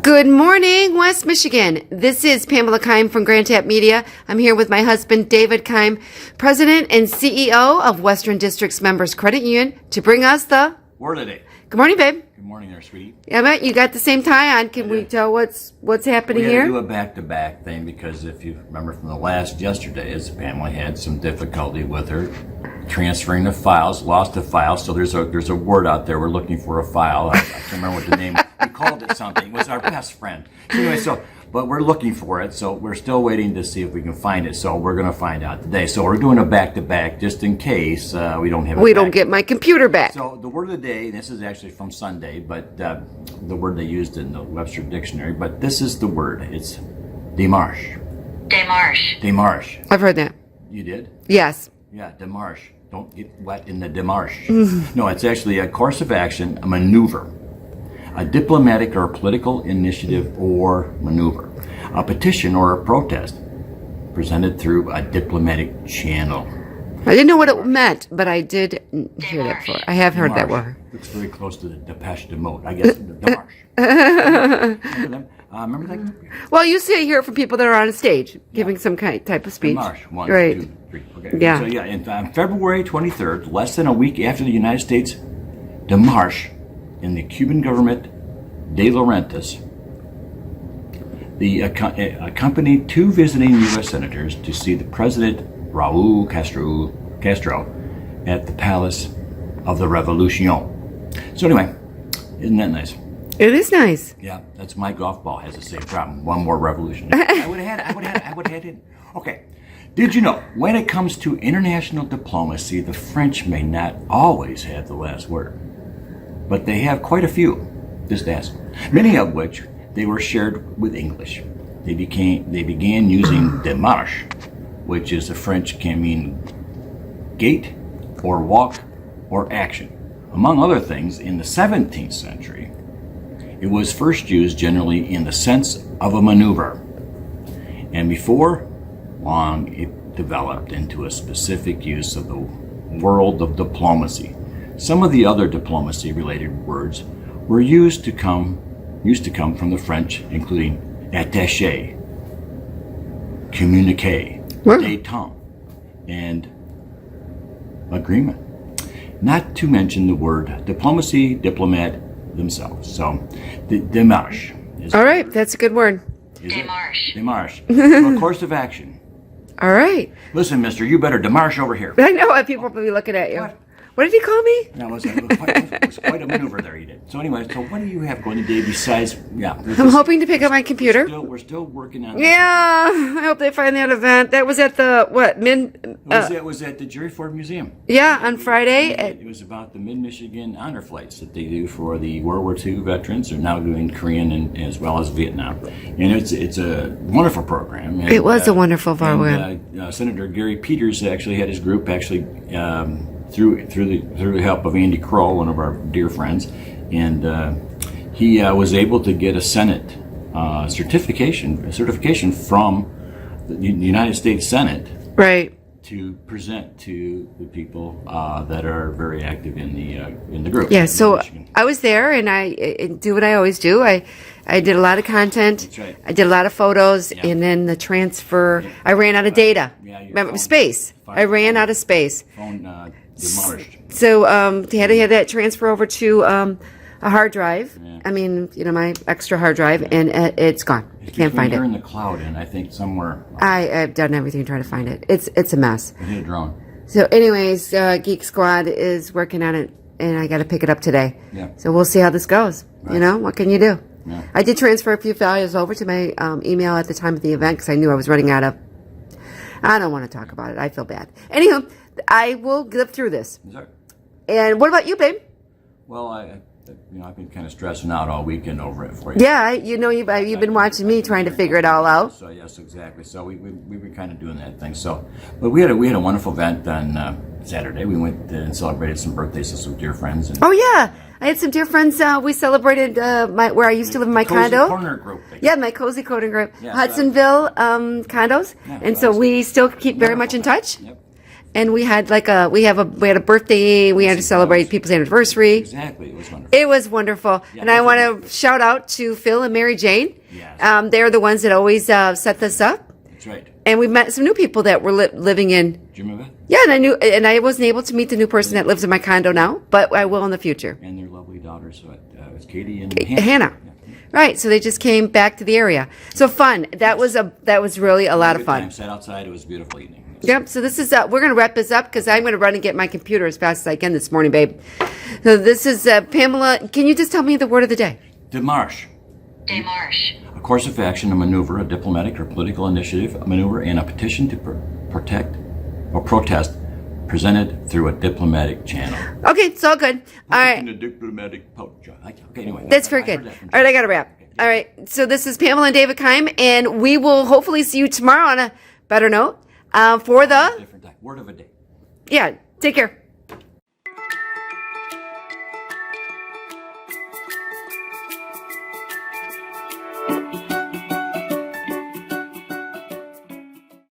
Good morning, West Michigan. This is Pamela Keim from Grand Tap Media. I'm here with my husband, David Keim, President and CEO of Western District's Members Credit Union, to bring us the Word of the day. Good morning, babe. Good morning there, sweetie. Yeah, but you got the same tie on. Can we tell what's happening We had here? to do a back-to-back thing because if you remember from the last yesterday's, Pamela had some difficulty with her transferring the files, lost the file. So there's a word out there. We're looking for a file. I can't remember what the name. We called it something. It was our best friend. Anyway, but we're looking for it. So we're still waiting to see if we can find it. So we're going to find out today. So we're doing a back-to-back just in case we don't have it. We don't get my computer back. So the word of the day, this is actually from Sunday, but the word they used in the Webster Dictionary, but this is the word. It's démarche. Démarche. Démarche. I've heard that. You did? Yes. Yeah, démarche. Don't get wet in the démarche. No, it's actually a course of action, a maneuver, a diplomatic or political initiative or maneuver, a petition or a protest presented through a diplomatic channel. I didn't know what it meant, but I did hear that before. I have heard that word. It's very close to the Depeche Mode, I guess. The démarche. Remember them? Remember that? Well, you see, hear it from people that are on stage giving some type of speech. Démarche. One, right. 2, 3. Okay. Yeah. So on February 23rd, less than a week after the United States démarche in the Cuban government de Laurentiis, the accompanied two visiting U.S. senators to see the President Raul Castro at the Palace of the Revolution. So anyway, isn't that nice? It is nice. Yeah, that's my golf ball has the same problem. One more revolution. I would have had it. Okay. Did you know, when it comes to international diplomacy, the French may not always have the last word, but they have quite a few. Just ask. Many of which they were shared with English. They began using démarche, which is the French can mean gait or walk or action. Among other things, in the 17th century, it was first used generally in the sense of a maneuver. And before long, it developed into a specific use of the world of diplomacy. Some of the other diplomacy-related words were used to come from the French, including attaché, communiqué, détente, and agreement. Not to mention the word diplomacy, diplomat themselves. So, the démarche. All right, that's a good word. Démarche. Démarche. So a course of action. All right. Listen, mister, you better démarche over here. I know people will be looking at you. What did he call me? That was quite a maneuver there you did. So anyway, so what do you have going today besides, I'm hoping to pick up my computer. We're still working on Yeah, I hope they find that event. That was at the, It was at the Jerry Ford Museum. Yeah, on Friday. It was about the Mid-Michigan honor flights that they do for the World War II veterans. They're now doing Korean and as well as Vietnam. And it's a wonderful program. And, It was a wonderful program. Senator Gary Peters actually had his group through the help of Andy Kroll, one of our dear friends, and he was able to get a Senate certification from the United States Senate, Right. to present to the people that are very active in the group. Yeah, so I was there, and I do what I always do. I did a lot of content. That's right. I did a lot of photos, Yeah. and then the transfer. I ran out of data. Yeah, your Remember, phone. space. I ran out of space. Phone demolished. So had to have that transfer over to a hard drive. Yeah. I mean, my extra hard drive, and it's gone. I can't find You're it. in the cloud, and I think somewhere. I've done everything to try to find it. It's a mess. We hit a drone. So, anyways, Geek Squad is working on it, and I got to pick it up today. Yeah. So we'll see how this goes. Right. What can you do? Yeah. I did transfer a few files over to my email at the time of the event because I knew I was running out of. I don't want to talk about it. I feel bad. Anywho, I will live through this. Is that- And what about you, babe? Well, I've been kind of stressing out all weekend over it for you. Yeah, you've been watching me trying to figure it all out. So yes, exactly. So we've been kind of doing that thing. So, but we had a wonderful event on Saturday. We went and celebrated some birthdays with some dear friends. And Oh yeah, I had some dear friends. We celebrated where I used to live in my Cozy condo. Corner group. Yeah, my cozy corner group, Yeah, Hudsonville condos, Yeah, and so so that's we still keep very much in touch. Yep. and we had we had a birthday. We had to celebrate people's anniversary. Exactly. It was wonderful. It was wonderful. Yeah, And I want to shout out to Phil and Mary Jane. Yes. They're the ones that always set this up. That's right. And we met some new people that were living in. Do you remember that? Yeah, and I wasn't able to meet the new person that lives in my condo now, but I will in the future. And their lovely daughters. So it was Katie and Hannah. Right. So they just came back to the area. So fun. That was really a lot of fun. Time. Sat outside. It was a beautiful evening. Yep. So this is we're going to wrap this up because I'm going to run and get my computer as fast as I can this morning, babe. So this is Pamela. Can you just tell me the word of the day? Demarche. Démarche. A course of action, a maneuver, a diplomatic or political initiative, a maneuver, and a petition to protect or protest presented through a diplomatic channel. Okay, it's all good. All right. In a diplomatic pouch. Okay, anyway. That's very good. All right, I got to wrap. All right. So this is Pamela and David Keim, and we will hopefully see you tomorrow on a better note for the... Different time. Word of a day. Yeah, take care.